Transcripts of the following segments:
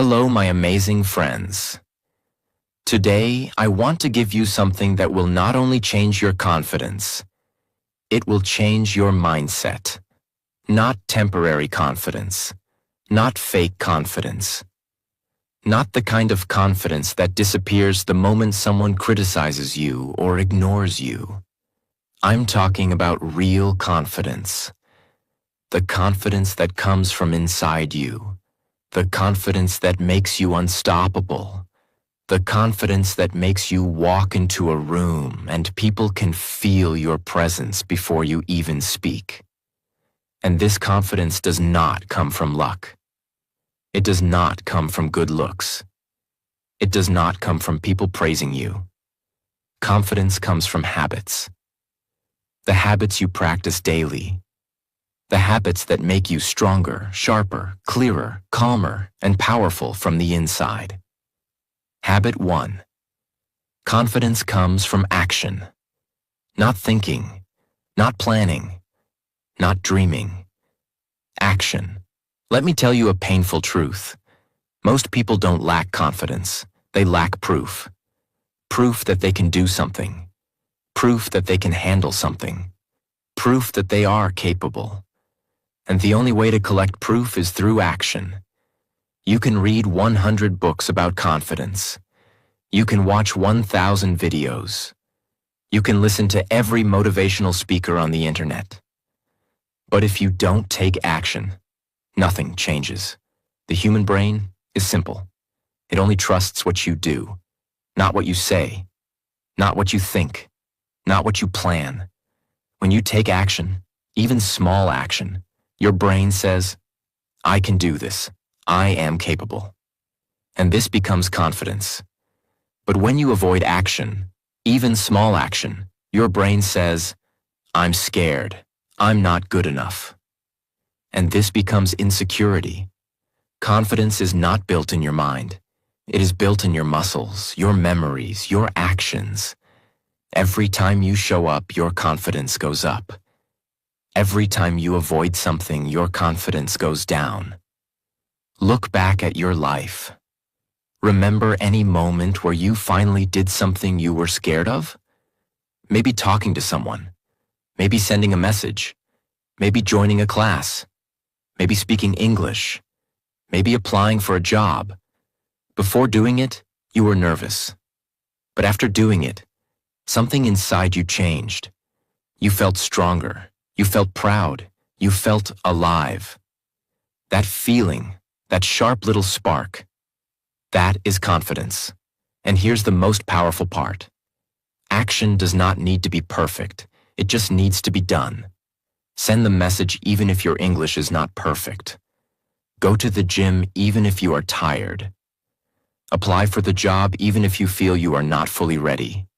Hello, my amazing friends. Today, I want to give you something that will not only change your confidence, it will change your mindset. Not temporary confidence, not fake confidence, not the kind of confidence that disappears the moment someone criticizes you or ignores you. I'm talking about real confidence. The confidence that comes from inside you. The confidence that makes you unstoppable. The confidence that makes you walk into a room and people can feel your presence before you even speak. And this confidence does not come from luck. It does not come from good looks. It does not come from people praising you. Confidence comes from habits. The habits you practice daily. The habits that make you stronger, sharper, clearer, calmer, and powerful from the inside. Habit 1. Confidence comes from action. Not thinking, not planning, not dreaming. Action. Let me tell you a painful truth. Most people don't lack confidence. They lack proof. Proof that they can do something. Proof that they can handle something. Proof that they are capable. And the only way to collect proof is through action. You can read 100 books about confidence. You can watch 1,000 videos. You can listen to every motivational speaker on the internet. But if you don't take action, nothing changes. The human brain is simple. It only trusts what you do, not what you say, not what you think, not what you plan. When you take action, even small action, your brain says, I can do this. I am capable. And this becomes confidence. But when you avoid action, even small action, your brain says, I'm scared. I'm not good enough. And this becomes insecurity. Confidence is not built in your mind. It is built in your muscles, your memories, your actions. Every time you show up, your confidence goes up. Every time you avoid something, your confidence goes down. Look back at your life. Remember any moment where you finally did something you were scared of? Maybe talking to someone. Maybe sending a message. Maybe joining a class. Maybe speaking English. Maybe applying for a job. Before doing it, you were nervous. But after doing it, something inside you changed. You felt stronger. You felt proud. You felt alive. That feeling, that sharp little spark, that is confidence. And here's the most powerful part. Action does not need to be perfect. It just needs to be done. Send the message even if your English is not perfect. Go to the gym even if you are tired. Apply for the job even if you feel you are not fully ready.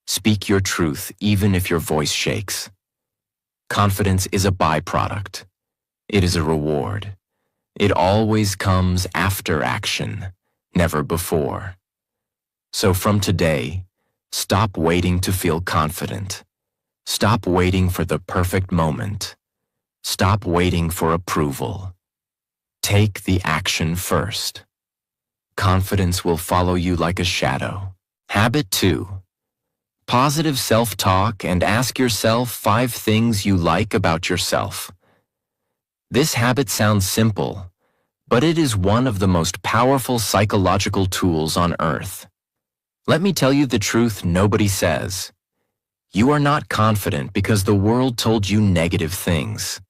Speak your truth even if your voice shakes. Confidence is a byproduct. It is a reward. It always comes after action, never before. So from today, stop waiting to feel confident. Stop waiting for the perfect moment. Stop waiting for approval. Take the action first. Confidence will follow you like a shadow. Habit 2. Positive self-talk and ask yourself 5 things you like about yourself. This habit sounds simple, but it is one of the most powerful psychological tools on earth. Let me tell you the truth nobody says. You are not confident because the world told you negative things.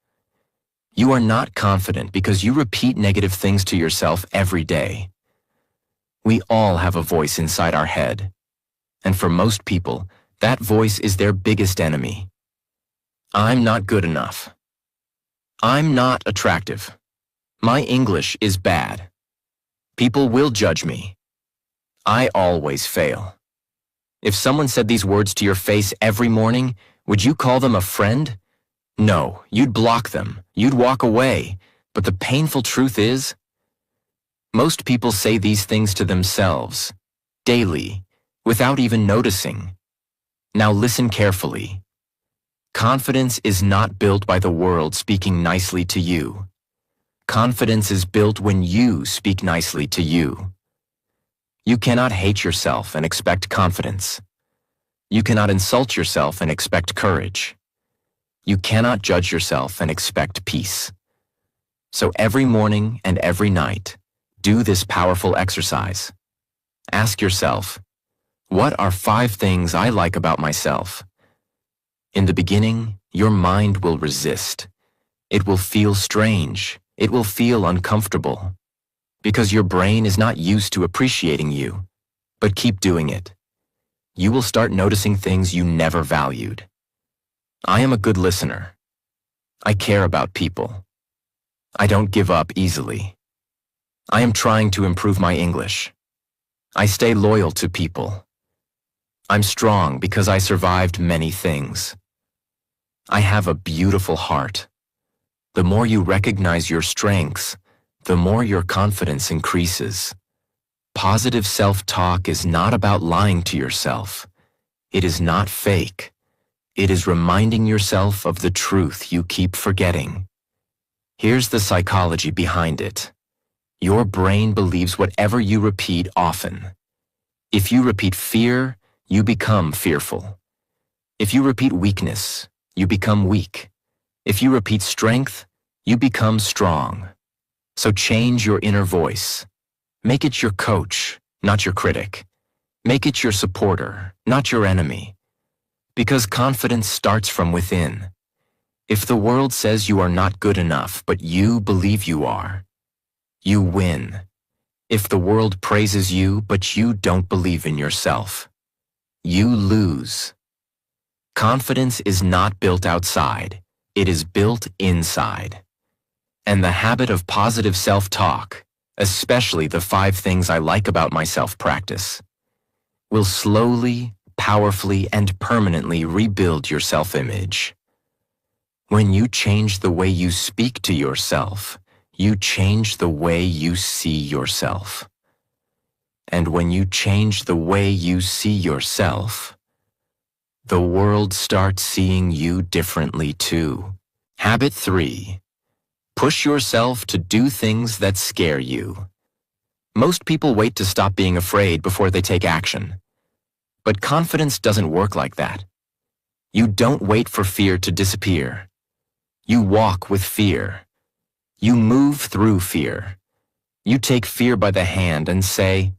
You are not confident because you repeat negative things to yourself every day. We all have a voice inside our head. And for most people, that voice is their biggest enemy. I'm not good enough. I'm not attractive. My English is bad. People will judge me. I always fail. If someone said these words to your face every morning, would you call them a friend? No, you'd block them. You'd walk away. But the painful truth is, most people say these things to themselves, daily, without even noticing. Now listen carefully. Confidence is not built by the world speaking nicely to you. Confidence is built when you speak nicely to you. You cannot hate yourself and expect confidence. You cannot insult yourself and expect courage. You cannot judge yourself and expect peace. So every morning and every night, do this powerful exercise. Ask yourself, what are 5 things I like about myself? In the beginning, your mind will resist. It will feel strange. It will feel uncomfortable. Because your brain is not used to appreciating you. But keep doing it. You will start noticing things you never valued. I am a good listener. I care about people. I don't give up easily. I am trying to improve my English. I stay loyal to people. I'm strong because I survived many things. I have a beautiful heart. The more you recognize your strengths, the more your confidence increases. Positive self-talk is not about lying to yourself. It is not fake. It is reminding yourself of the truth you keep forgetting. Here's the psychology behind it. Your brain believes whatever you repeat often. If you repeat fear, you become fearful. If you repeat weakness, you become weak. If you repeat strength, you become strong. So change your inner voice. Make it your coach, not your critic. Make it your supporter, not your enemy. Because confidence starts from within. If the world says you are not good enough, but you believe you are, you win. If the world praises you, but you don't believe in yourself, you lose. Confidence is not built outside. It is built inside. And the habit of positive self-talk, especially the 5 things I like about myself practice, will slowly, powerfully, and permanently rebuild your self-image. When you change the way you speak to yourself, you change the way you see yourself. And when you change the way you see yourself, the world starts seeing you differently too. Habit 3. Push yourself to do things that scare you. Most people wait to stop being afraid before they take action. But confidence doesn't work like that. You don't wait for fear to disappear. You walk with fear. You move through fear. You take fear by the hand and say,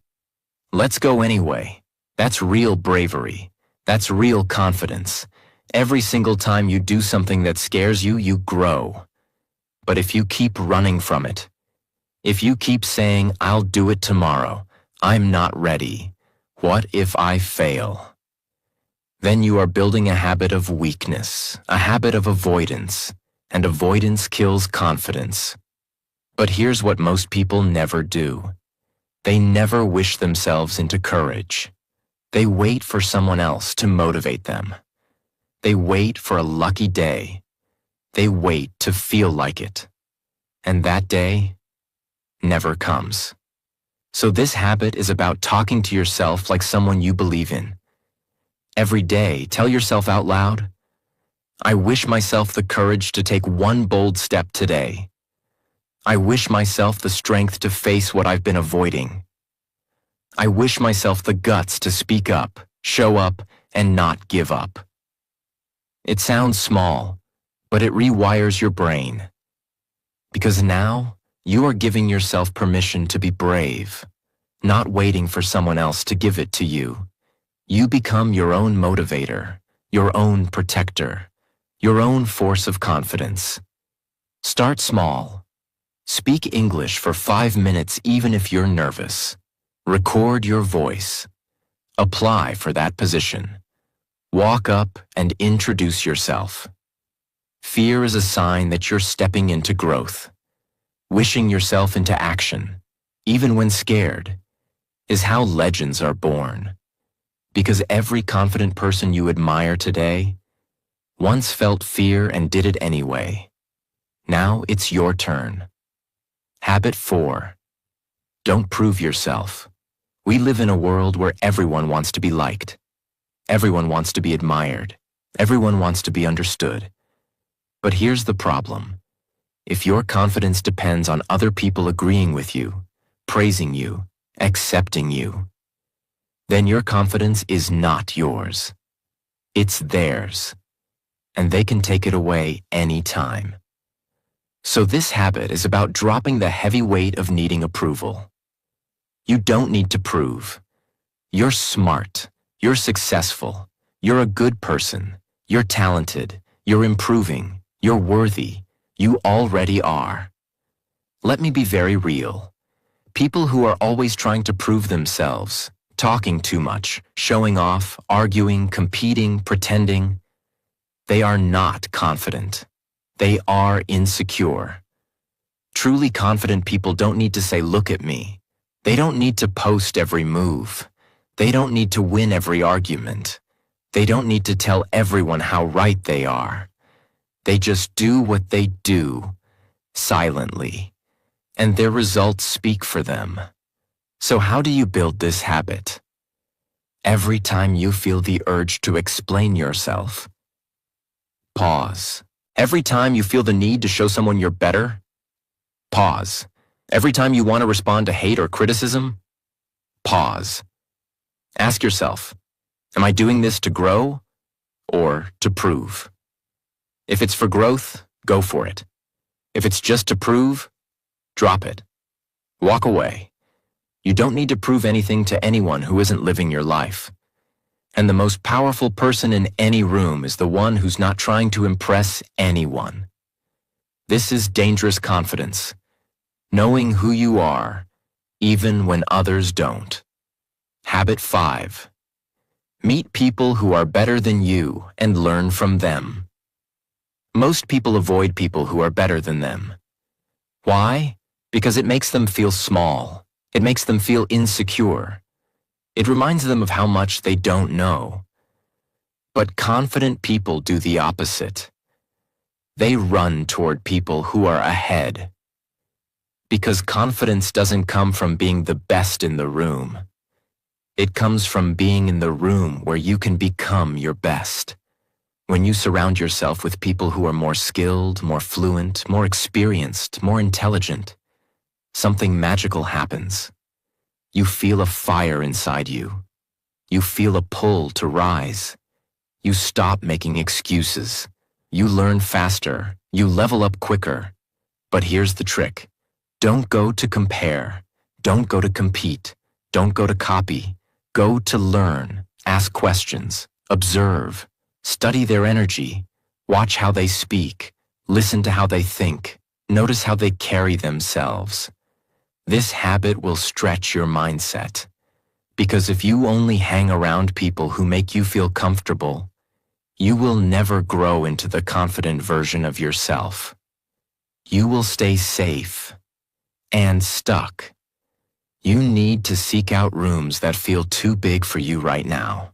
"Let's go anyway." That's real bravery. That's real confidence. Every single time you do something that scares you, you grow. But if you keep running from it, if you keep saying, "I'll do it tomorrow," "I'm not ready," "What if I fail?" then you are building a habit of weakness, a habit of avoidance, and avoidance kills confidence. But here's what most people never do. They never wish themselves into courage. They wait for someone else to motivate them. They wait for a lucky day. They wait to feel like it. And that day never comes. So this habit is about talking to yourself like someone you believe in. Every day, tell yourself out loud, "I wish myself the courage to take one bold step today. I wish myself the strength to face what I've been avoiding. I wish myself the guts to speak up, show up, and not give up." It sounds small, but it rewires your brain. Because now, you are giving yourself permission to be brave, not waiting for someone else to give it to you. You become your own motivator, your own protector, your own force of confidence. Start small. Speak English for 5 minutes even if you're nervous. Record your voice. Apply for that position. Walk up and introduce yourself. Fear is a sign that you're stepping into growth. Wishing yourself into action, even when scared, is how legends are born. Because every confident person you admire today once felt fear and did it anyway. Now it's your turn. Habit 4. Don't prove yourself. We live in a world where everyone wants to be liked. Everyone wants to be admired. Everyone wants to be understood. But here's the problem. If your confidence depends on other people agreeing with you, praising you, accepting you, then your confidence is not yours. It's theirs, and they can take it away anytime. So this habit is about dropping the heavy weight of needing approval. You don't need to prove. You're smart, you're successful, you're a good person, you're talented, you're improving, you're worthy, you already are. Let me be very real. People who are always trying to prove themselves, talking too much, showing off, arguing, competing, pretending, they are not confident. They are insecure. Truly confident people don't need to say, "Look at me." They don't need to post every move. They don't need to win every argument. They don't need to tell everyone how right they are. They just do what they do, silently, and their results speak for them. So how do you build this habit? Every time you feel the urge to explain yourself, pause. Every time you feel the need to show someone you're better, pause. Every time you want to respond to hate or criticism, pause. Ask yourself, am I doing this to grow or to prove? If it's for growth, go for it. If it's just to prove, drop it. Walk away. You don't need to prove anything to anyone who isn't living your life. And the most powerful person in any room is the one who's not trying to impress anyone. This is dangerous confidence, knowing who you are, even when others don't. Habit 5. Meet people who are better than you and learn from them. Most people avoid people who are better than them. Why? Because it makes them feel small. It makes them feel insecure. It reminds them of how much they don't know. But confident people do the opposite. They run toward people who are ahead. Because confidence doesn't come from being the best in the room. It comes from being in the room where you can become your best. When you surround yourself with people who are more skilled, more fluent, more experienced, more intelligent, something magical happens. You feel a fire inside you. You feel a pull to rise. You stop making excuses. You learn faster. You level up quicker. But here's the trick. Don't go to compare. Don't go to compete. Don't go to copy. Go to learn. Ask questions. Observe. Study their energy. Watch how they speak. Listen to how they think. Notice how they carry themselves. This habit will stretch your mindset. Because if you only hang around people who make you feel comfortable, you will never grow into the confident version of yourself. You will stay safe and stuck. You need to seek out rooms that feel too big for you right now,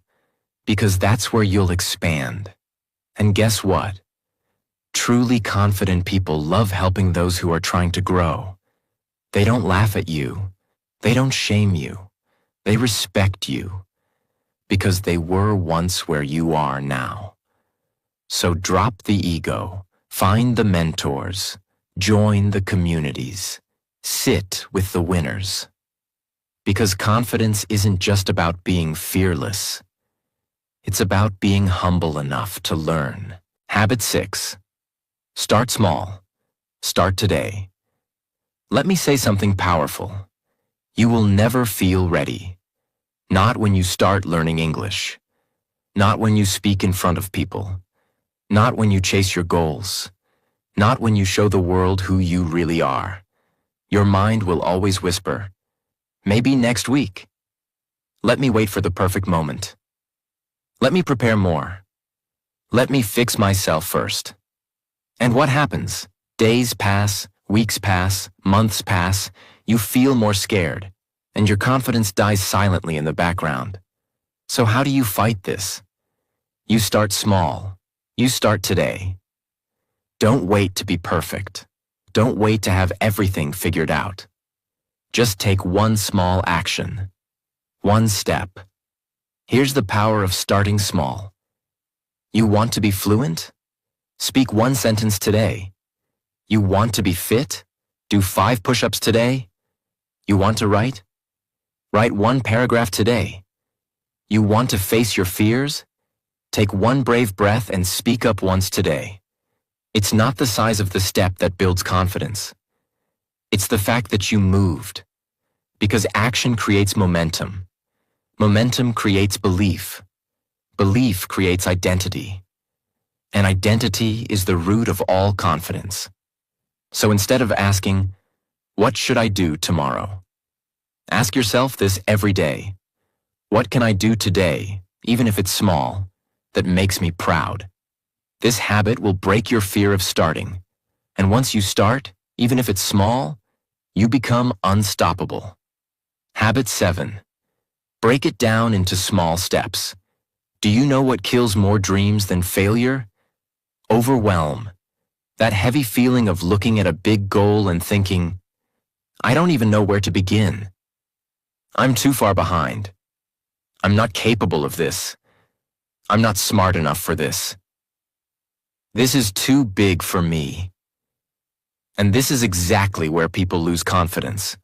because that's where you'll expand. And guess what? Truly confident people love helping those who are trying to grow. They don't laugh at you. They don't shame you. They respect you because they were once where you are now. So drop the ego, find the mentors, join the communities, sit with the winners. Because confidence isn't just about being fearless. It's about being humble enough to learn. Habit 6. Start small. Start today. Let me say something powerful. You will never feel ready. Not when you start learning English. Not when you speak in front of people. Not when you chase your goals. Not when you show the world who you really are. Your mind will always whisper, maybe next week. Let me wait for the perfect moment. Let me prepare more. Let me fix myself first. And what happens? Days pass, weeks pass, months pass, you feel more scared, and your confidence dies silently in the background. So how do you fight this? You start small. You start today. Don't wait to be perfect. Don't wait to have everything figured out. Just take one small action. One step. Here's the power of starting small. You want to be fluent? Speak one sentence today. You want to be fit? Do 5 push-ups today? You want to write? Write 1 paragraph today. You want to face your fears? Take 1 brave breath and speak up once today. It's not the size of the step that builds confidence. It's the fact that you moved. Because action creates momentum. Momentum creates belief. Belief creates identity. And identity is the root of all confidence. So instead of asking, "What should I do tomorrow?" ask yourself this every day. What can I do today, even if it's small, that makes me proud? This habit will break your fear of starting. And once you start, even if it's small, you become unstoppable. Habit 7. Break it down into small steps. Do you know what kills more dreams than failure? Overwhelm. That heavy feeling of looking at a big goal and thinking, "I don't even know where to begin. I'm too far behind. I'm not capable of this. I'm not smart enough for this. This is too big for me." And this is exactly where people lose confidence.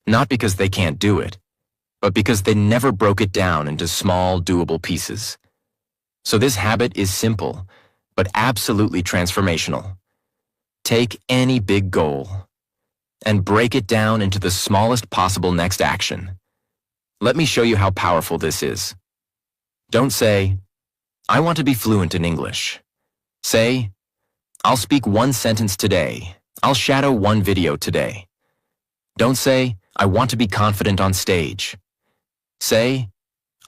Not because they can't do it, but because they never broke it down into small, doable pieces. So this habit is simple, but absolutely transformational. Take any big goal and break it down into the smallest possible next action. Let me show you how powerful this is. Don't say, "I want to be fluent in English." Say, "I'll speak 1 sentence today. I'll shadow 1 video today." Don't say, "I want to be confident on stage." Say,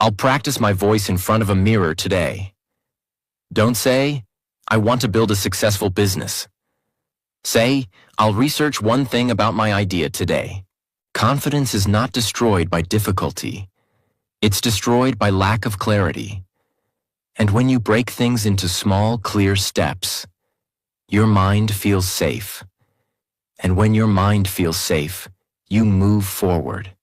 "I'll practice my voice in front of a mirror today." Don't say, "I want to build a successful business." Say, "I'll research 1 thing about my idea today." Confidence is not destroyed by difficulty. It's destroyed by lack of clarity. And when you break things into small, clear steps, your mind feels safe. And when your mind feels safe, you move forward.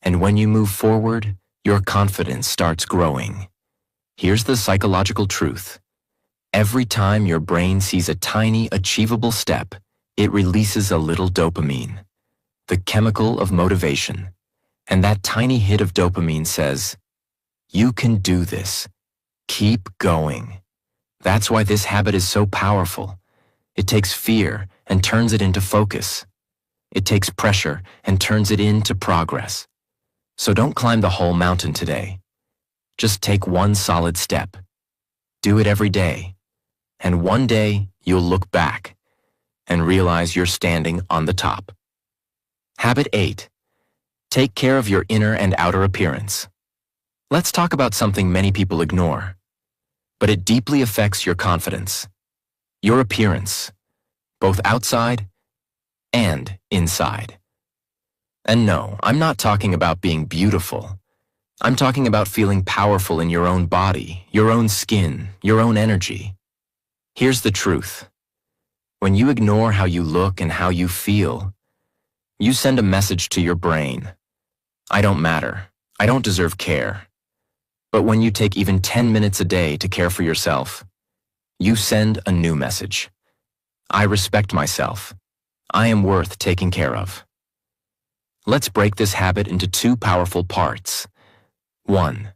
And when you move forward, your confidence starts growing. Here's the psychological truth. Every time your brain sees a tiny, achievable step, it releases a little dopamine, the chemical of motivation. And that tiny hit of dopamine says, "You can do this. Keep going." That's why this habit is so powerful. It takes fear and turns it into focus. It takes pressure and turns it into progress. So don't climb the whole mountain today. Just take 1 solid step. Do it every day. And one day you'll look back and realize you're standing on the top. Habit 8. Take care of your inner and outer appearance. Let's talk about something many people ignore, but it deeply affects your confidence. Your appearance, both outside and inside. And no, I'm not talking about being beautiful. I'm talking about feeling powerful in your own body, your own skin, your own energy. Here's the truth. When you ignore how you look and how you feel, you send a message to your brain. I don't matter. I don't deserve care. But when you take even 10 minutes a day to care for yourself, you send a new message. I respect myself. I am worth taking care of. Let's break this habit into 2 powerful parts. 1.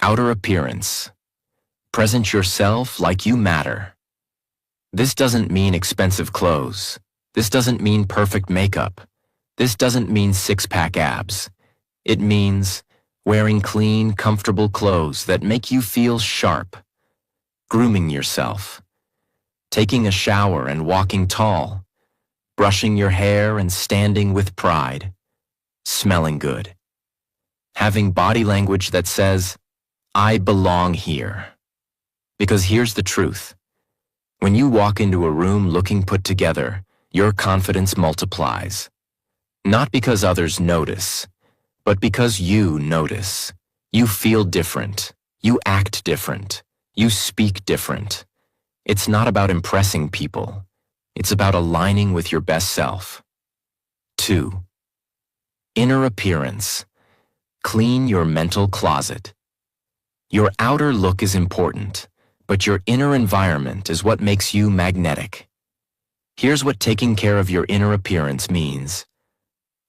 Outer appearance. Present yourself like you matter. This doesn't mean expensive clothes. This doesn't mean perfect makeup. This doesn't mean 6-pack abs. It means wearing clean, comfortable clothes that make you feel sharp. Grooming yourself. Taking a shower and walking tall. Brushing your hair and standing with pride. Smelling good. Having body language that says, "I belong here." Because here's the truth. When you walk into a room looking put together, your confidence multiplies. Not because others notice, but because you notice. You feel different. You act different. You speak different. It's not about impressing people. It's about aligning with your best self. 2. Inner appearance. Clean your mental closet. Your outer look is important, but your inner environment is what makes you magnetic. Here's what taking care of your inner appearance means.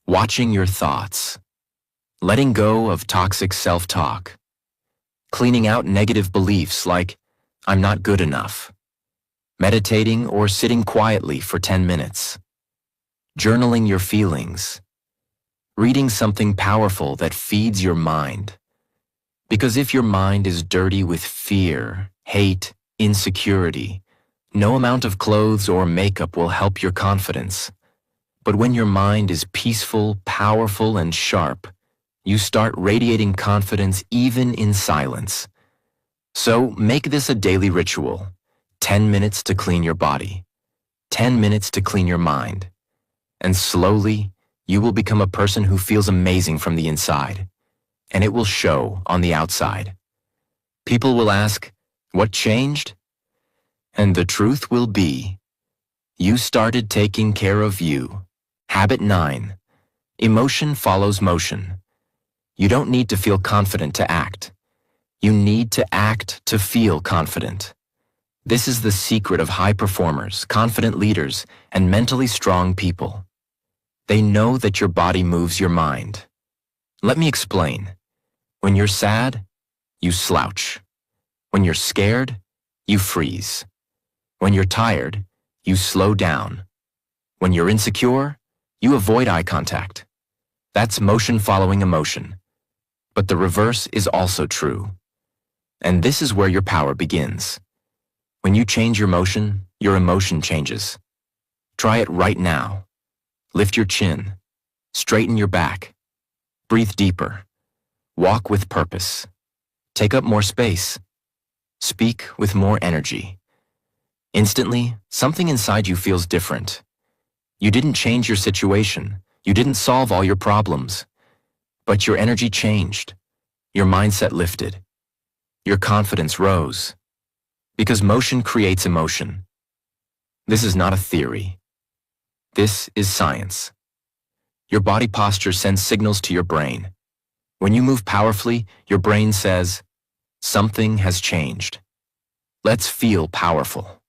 Watching your thoughts. Letting go of toxic self-talk. Cleaning out negative beliefs like, I'm not good enough. Meditating or sitting quietly for 10 minutes. Journaling your feelings. Reading something powerful that feeds your mind. Because if your mind is dirty with fear, hate, insecurity, no amount of clothes or makeup will help your confidence. But when your mind is peaceful, powerful, and sharp, you start radiating confidence even in silence. So make this a daily ritual. 10 minutes to clean your body. 10 minutes to clean your mind. And slowly, you will become a person who feels amazing from the inside. And it will show on the outside. People will ask, what changed? And the truth will be, you started taking care of you. Habit 9. Emotion follows motion. You don't need to feel confident to act. You need to act to feel confident. This is the secret of high performers, confident leaders, and mentally strong people. They know that your body moves your mind. Let me explain. When you're sad, you slouch. When you're scared, you freeze. When you're tired, you slow down. When you're insecure, you avoid eye contact. That's motion following emotion. But the reverse is also true. And this is where your power begins. When you change your emotion changes. Try it right now. Lift your chin. Straighten your back. Breathe deeper. Walk with purpose. Take up more space. Speak with more energy. Instantly, something inside you feels different. You didn't change your situation. You didn't solve all your problems. But your energy changed. Your mindset lifted. Your confidence rose. Because motion creates emotion. This is not a theory. This is science. Your body posture sends signals to your brain. When you move powerfully, your brain says, something has changed. Let's feel powerful.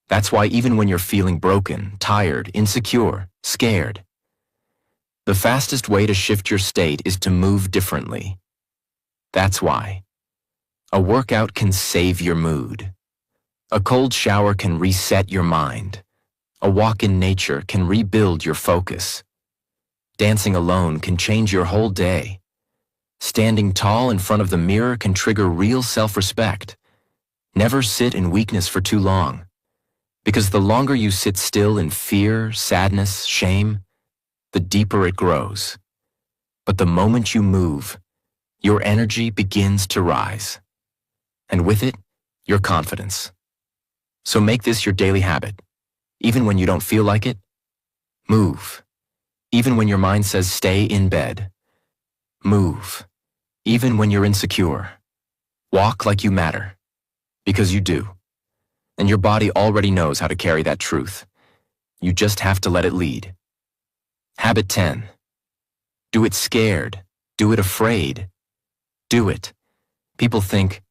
That's why even when you're feeling broken, tired, insecure, scared, the fastest way to shift your state is to move differently. That's why. A workout can save your mood. A cold shower can reset your mind. A walk in nature can rebuild your focus. Dancing alone can change your whole day. Standing tall in front of the mirror can trigger real self-respect. Never sit in weakness for too long. Because the longer you sit still in fear, sadness, shame, the deeper it grows. But the moment you move, your energy begins to rise. And with it, your confidence. So make this your daily habit. Even when you don't feel like it, move. Even when your mind says stay in bed, move. Even when you're insecure, walk like you matter. Because you do. And your body already knows how to carry that truth. You just have to let it lead. Habit 10. Do it scared. Do it afraid. Do it. People think,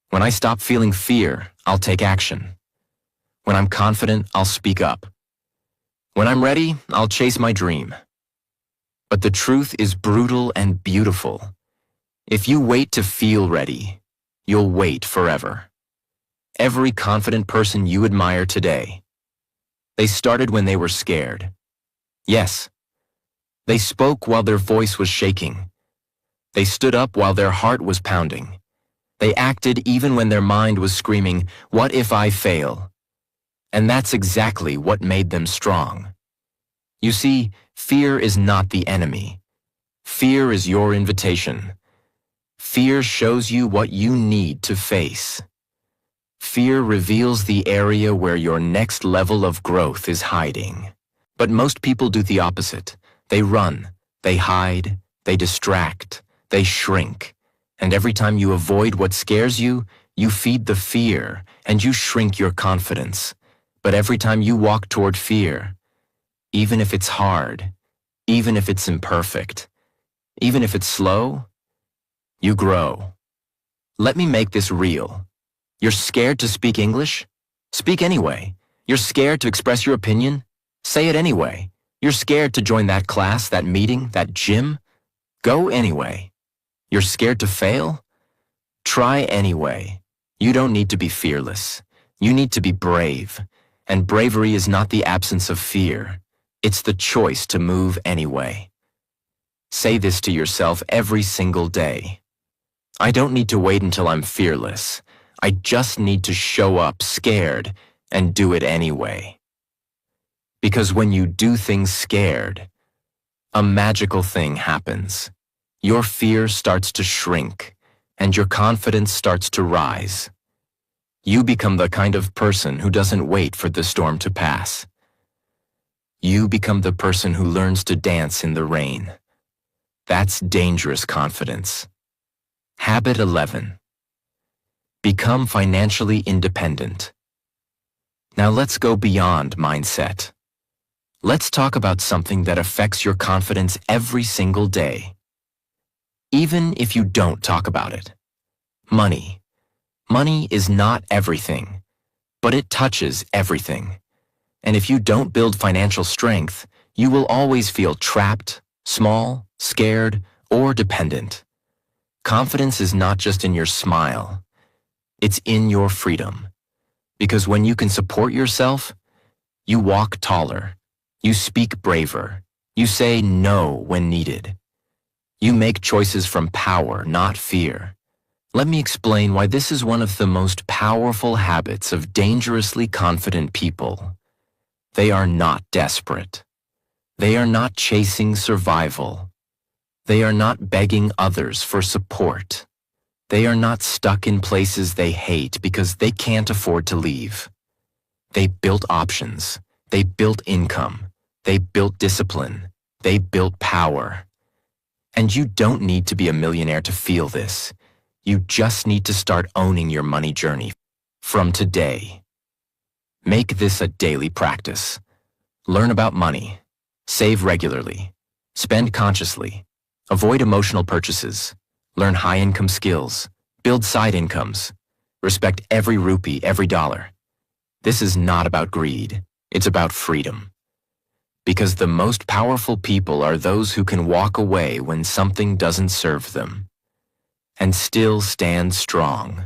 when I stop feeling fear, I'll take action. When I'm confident, I'll speak up. When I'm ready, I'll chase my dream. But the truth is brutal and beautiful. If you wait to feel ready, you'll wait forever. Every confident person you admire today, they started when they were scared. Yes. They spoke while their voice was shaking. They stood up while their heart was pounding. They acted even when their mind was screaming, "What if I fail?" And that's exactly what made them strong. You see, fear is not the enemy. Fear is your invitation. Fear shows you what you need to face. Fear reveals the area where your next level of growth is hiding. But most people do the opposite. They run, they hide, they distract, they shrink. And every time you avoid what scares you, you feed the fear and you shrink your confidence. But every time you walk toward fear, even if it's hard, even if it's imperfect, even if it's slow, you grow. Let me make this real. You're scared to speak English? Speak anyway. You're scared to express your opinion? Say it anyway. You're scared to join that class, that meeting, that gym? Go anyway. You're scared to fail? Try anyway. You don't need to be fearless. You need to be brave. And bravery is not the absence of fear. It's the choice to move anyway. Say this to yourself every single day. I don't need to wait until I'm fearless. I just need to show up scared and do it anyway. Because when you do things scared, a magical thing happens. Your fear starts to shrink, and your confidence starts to rise. You become the kind of person who doesn't wait for the storm to pass. You become the person who learns to dance in the rain. That's dangerous confidence. Habit 11. Become financially independent. Now let's go beyond mindset. Let's talk about something that affects your confidence every single day. Even if you don't talk about it. Money. Money is not everything, but it touches everything. And if you don't build financial strength, you will always feel trapped, small, scared, or dependent. Confidence is not just in your smile. It's in your freedom. Because when you can support yourself, you walk taller, you speak braver, you say no when needed. You make choices from power, not fear. Let me explain why this is one of the most powerful habits of dangerously confident people. They are not desperate. They are not chasing survival. They are not begging others for support. They are not stuck in places they hate because they can't afford to leave. They built options. They built income. They built discipline. They built power. And you don't need to be a millionaire to feel this. You just need to start owning your money journey from today. Make this a daily practice. Learn about money. Save regularly. Spend consciously. Avoid emotional purchases. Learn high-income skills. Build side incomes. Respect every rupee, every dollar. This is not about greed. It's about freedom. Because the most powerful people are those who can walk away when something doesn't serve them and still stand strong.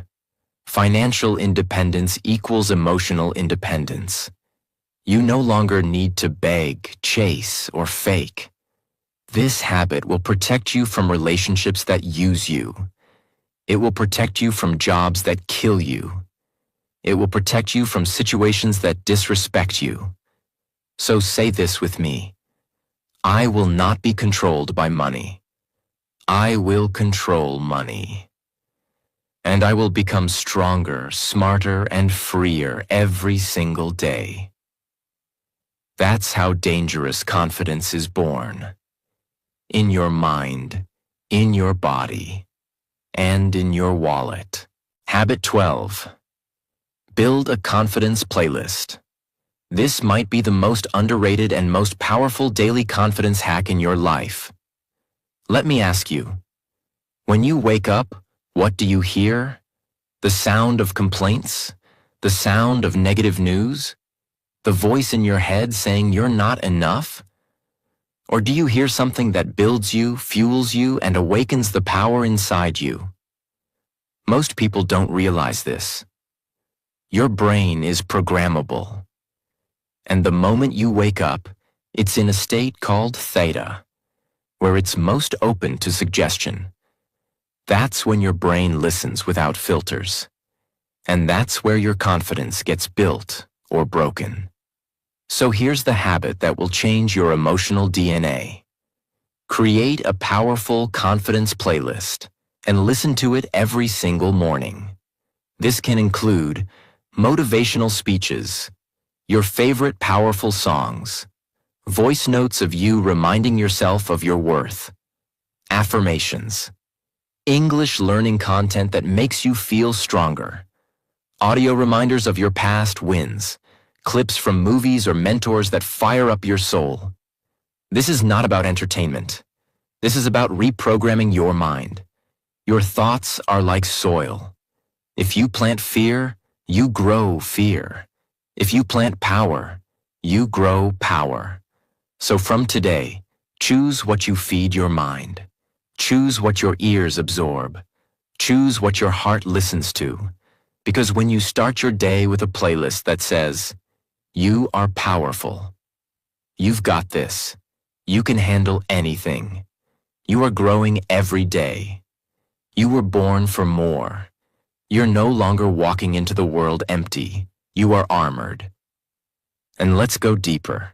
Financial independence equals emotional independence. You no longer need to beg, chase, or fake. This habit will protect you from relationships that use you. It will protect you from jobs that kill you. It will protect you from situations that disrespect you. So say this with me. I will not be controlled by money. I will control money. And I will become stronger, smarter, and freer every single day. That's how dangerous confidence is born. In your mind, in your body, and in your wallet. Habit 12. Build a confidence playlist. This might be the most underrated and most powerful daily confidence hack in your life. Let me ask you, when you wake up, what do you hear? The sound of complaints? The sound of negative news? The voice in your head saying you're not enough? Or do you hear something that builds you, fuels you, and awakens the power inside you? Most people don't realize this. Your brain is programmable. And the moment you wake up, it's in a state called theta, where it's most open to suggestion. That's when your brain listens without filters. And that's where your confidence gets built or broken. So here's the habit that will change your emotional DNA. Create a powerful confidence playlist and listen to it every single morning. This can include motivational speeches, your favorite powerful songs, voice notes of you reminding yourself of your worth, affirmations, English learning content that makes you feel stronger, audio reminders of your past wins, clips from movies or mentors that fire up your soul. This is not about entertainment. This is about reprogramming your mind. Your thoughts are like soil. If you plant fear, you grow fear. If you plant power, you grow power. So from today, choose what you feed your mind. Choose what your ears absorb. Choose what your heart listens to. Because when you start your day with a playlist that says, "You are powerful. You've got this. You can handle anything. You are growing every day. You were born for more. You're no longer walking into the world empty. You are armored." And let's go deeper.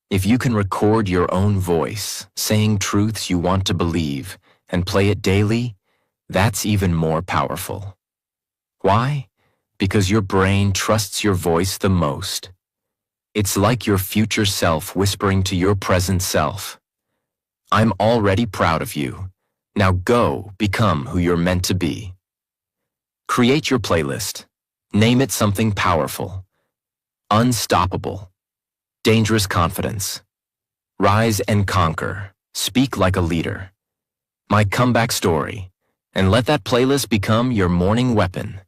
If you can record your own voice, saying truths you want to believe, and play it daily, that's even more powerful. Why? Because your brain trusts your voice the most. It's like your future self whispering to your present self, "I'm already proud of you. Now go become who you're meant to be." Create your playlist. Name it something powerful. Unstoppable. Dangerous confidence. Rise and conquer. Speak like a leader. My comeback story. And let that playlist become your morning weapon.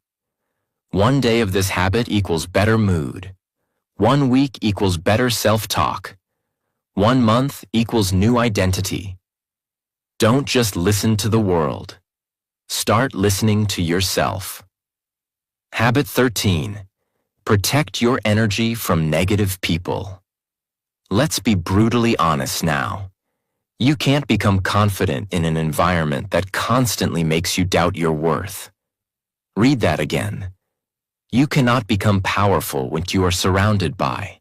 One day of this habit equals better mood. 1 week equals better self-talk. 1 month equals new identity. Don't just listen to the world. Start listening to yourself. Habit 13. Protect your energy from negative people. Let's be brutally honest now. You can't become confident in an environment that constantly makes you doubt your worth. Read that again. You cannot become powerful when you are surrounded by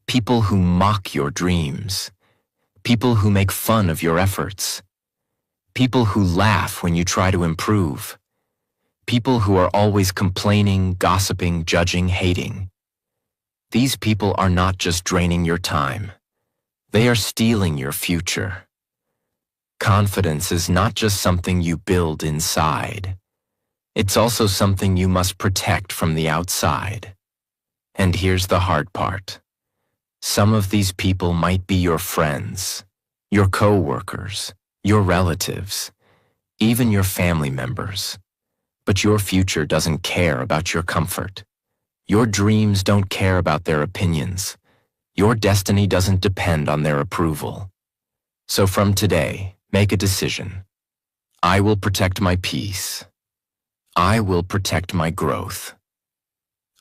people who mock your dreams, people who make fun of your efforts, people who laugh when you try to improve, people who are always complaining, gossiping, judging, hating. These people are not just draining your time. They are stealing your future. Confidence is not just something you build inside. It's also something you must protect from the outside. And here's the hard part. Some of these people might be your friends, your co-workers, your relatives, even your family members. But your future doesn't care about your comfort. Your dreams don't care about their opinions. Your destiny doesn't depend on their approval. So from today, make a decision. I will protect my peace. I will protect my growth.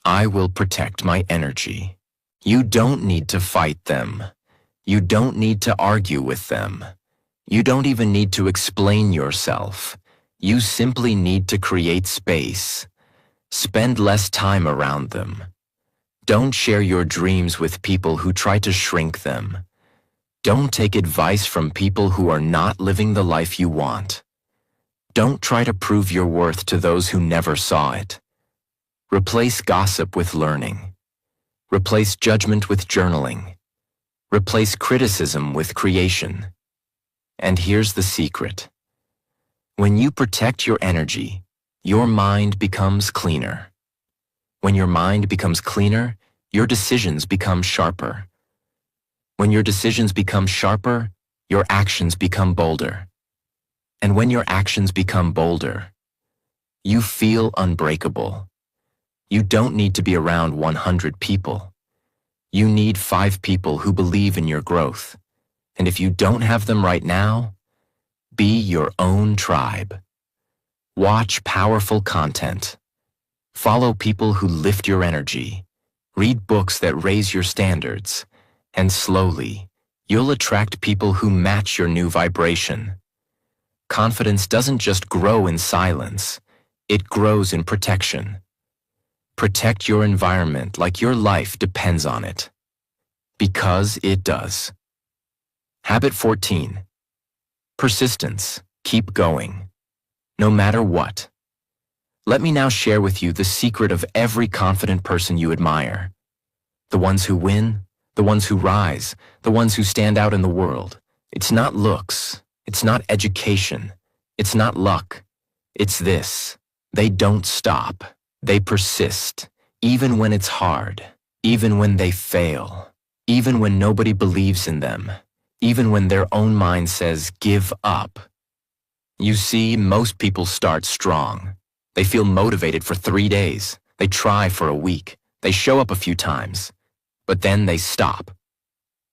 I will protect my energy. You don't need to fight them. You don't need to argue with them. You don't even need to explain yourself. You simply need to create space. Spend less time around them. Don't share your dreams with people who try to shrink them. Don't take advice from people who are not living the life you want. Don't try to prove your worth to those who never saw it. Replace gossip with learning. Replace judgment with journaling. Replace criticism with creation. And here's the secret. When you protect your energy, your mind becomes cleaner. When your mind becomes cleaner, your decisions become sharper. When your decisions become sharper, your actions become bolder. And when your actions become bolder, you feel unbreakable. You don't need to be around 100 people. You need 5 people who believe in your growth. And if you don't have them right now, be your own tribe. Watch powerful content. Follow people who lift your energy. Read books that raise your standards. And slowly, you'll attract people who match your new vibration. Confidence doesn't just grow in silence. It grows in protection. Protect your environment like your life depends on it. Because it does. Habit 14. Persistence. Keep going. No matter what. Let me now share with you the secret of every confident person you admire. The ones who win, the ones who rise, the ones who stand out in the world. It's not looks. It's not education. It's not luck. It's this. They don't stop. They persist, even when it's hard, even when they fail, even when nobody believes in them, even when their own mind says, give up. You see, most people start strong. They feel motivated for 3 days. They try for a week. They show up a few times, but then they stop.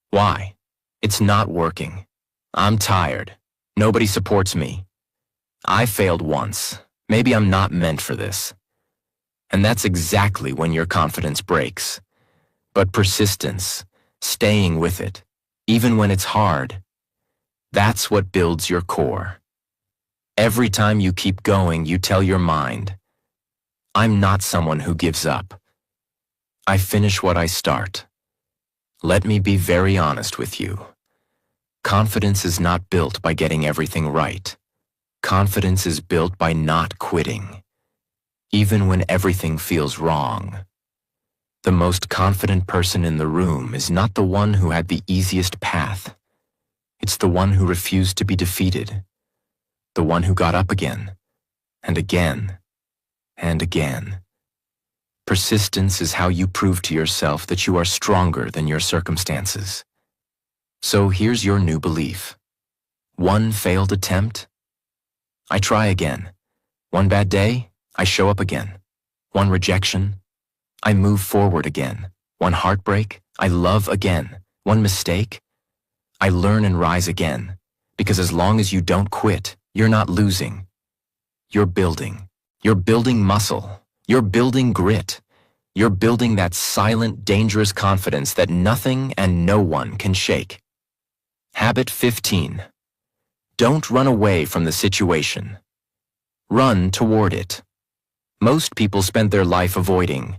Why? It's not working. I'm tired. Nobody supports me. I failed once. Maybe I'm not meant for this. And that's exactly when your confidence breaks. But persistence, staying with it, even when it's hard, that's what builds your core. Every time you keep going, you tell your mind, I'm not someone who gives up. I finish what I start. Let me be very honest with you. Confidence is not built by getting everything right. Confidence is built by not quitting, even when everything feels wrong. The most confident person in the room is not the one who had the easiest path. It's the one who refused to be defeated, the one who got up again, and again, and again. Persistence is how you prove to yourself that you are stronger than your circumstances. So here's your new belief. One failed attempt, I try again. One bad day, I show up again. One rejection, I move forward again. One heartbreak, I love again. One mistake, I learn and rise again. Because as long as you don't quit, you're not losing. You're building. You're building muscle. You're building grit. You're building that silent, dangerous confidence that nothing and no one can shake. Habit 15. Don't run away from the situation. Run toward it. Most people spend their life avoiding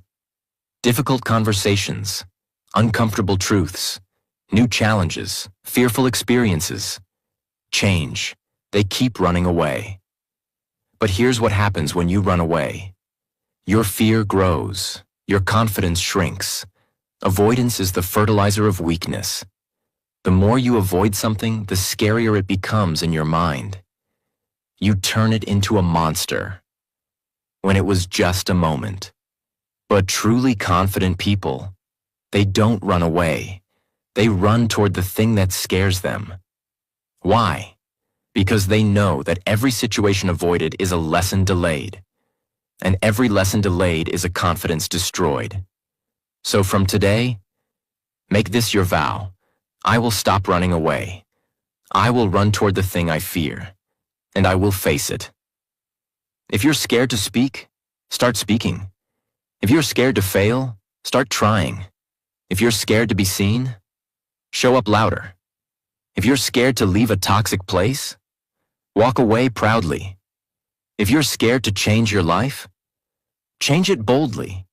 difficult conversations, uncomfortable truths, new challenges, fearful experiences, change. They keep running away. But here's what happens when you run away. Your fear grows. Your confidence shrinks. Avoidance is the fertilizer of weakness. The more you avoid something, the scarier it becomes in your mind. You turn it into a monster when it was just a moment. But truly confident people, they don't run away. They run toward the thing that scares them. Why? Because they know that every situation avoided is a lesson delayed. And every lesson delayed is a confidence destroyed. So from today, make this your vow. I will stop running away. I will run toward the thing I fear, and I will face it. If you're scared to speak, start speaking. If you're scared to fail, start trying. If you're scared to be seen, show up louder. If you're scared to leave a toxic place, walk away proudly. If you're scared to change your life, change it boldly.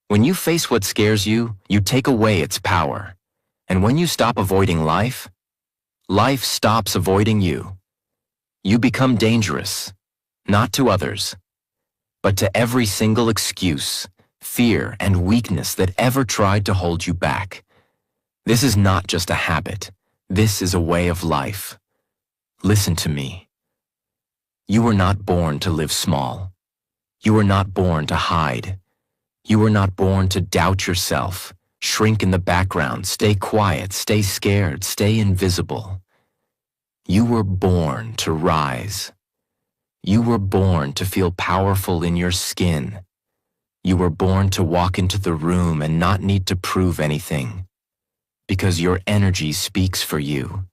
When you face what scares you, you take away its power. And when you stop avoiding life, life stops avoiding you. You become dangerous, not to others, but to every single excuse, fear, and weakness that ever tried to hold you back. This is not just a habit. This is a way of life. Listen to me. You were not born to live small. You were not born to hide. You were not born to doubt yourself, shrink in the background, stay quiet, stay scared, stay invisible. You were born to rise. You were born to feel powerful in your skin. You were born to walk into the room and not need to prove anything, because your energy speaks for you.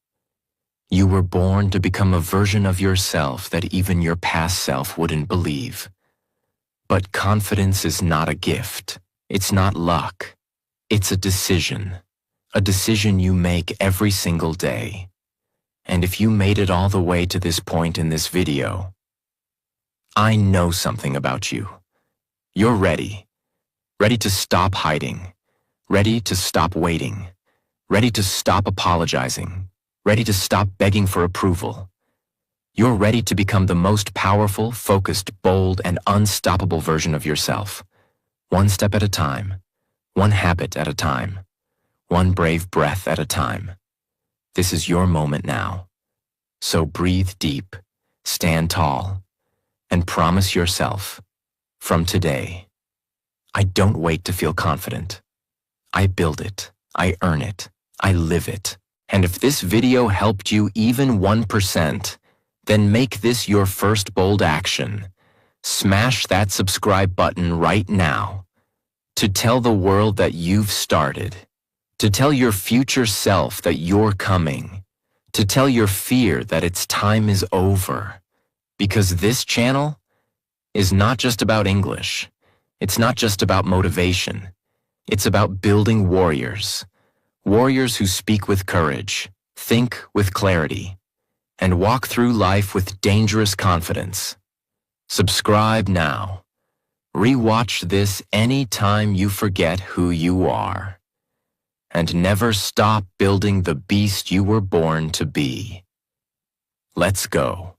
You were born to become a version of yourself that even your past self wouldn't believe. But confidence is not a gift. It's not luck. It's a decision you make every single day. And if you made it all the way to this point in this video, I know something about you. You're ready. Ready to stop hiding. Ready to stop waiting. Ready to stop apologizing. Ready to stop begging for approval. You're ready to become the most powerful, focused, bold, and unstoppable version of yourself. One step at a time. One habit at a time. One brave breath at a time. This is your moment now. So breathe deep, stand tall, and promise yourself, from today, I don't wait to feel confident. I build it. I earn it. I live it. And if this video helped you even 1%, then make this your first bold action. Smash that subscribe button right now. To tell the world that you've started. To tell your future self that you're coming. To tell your fear that its time is over. Because this channel is not just about English. It's not just about motivation. It's about building warriors. Warriors who speak with courage, think with clarity, and walk through life with dangerous confidence. Subscribe now. Rewatch this anytime you forget who you are. And never stop building the beast you were born to be. Let's go.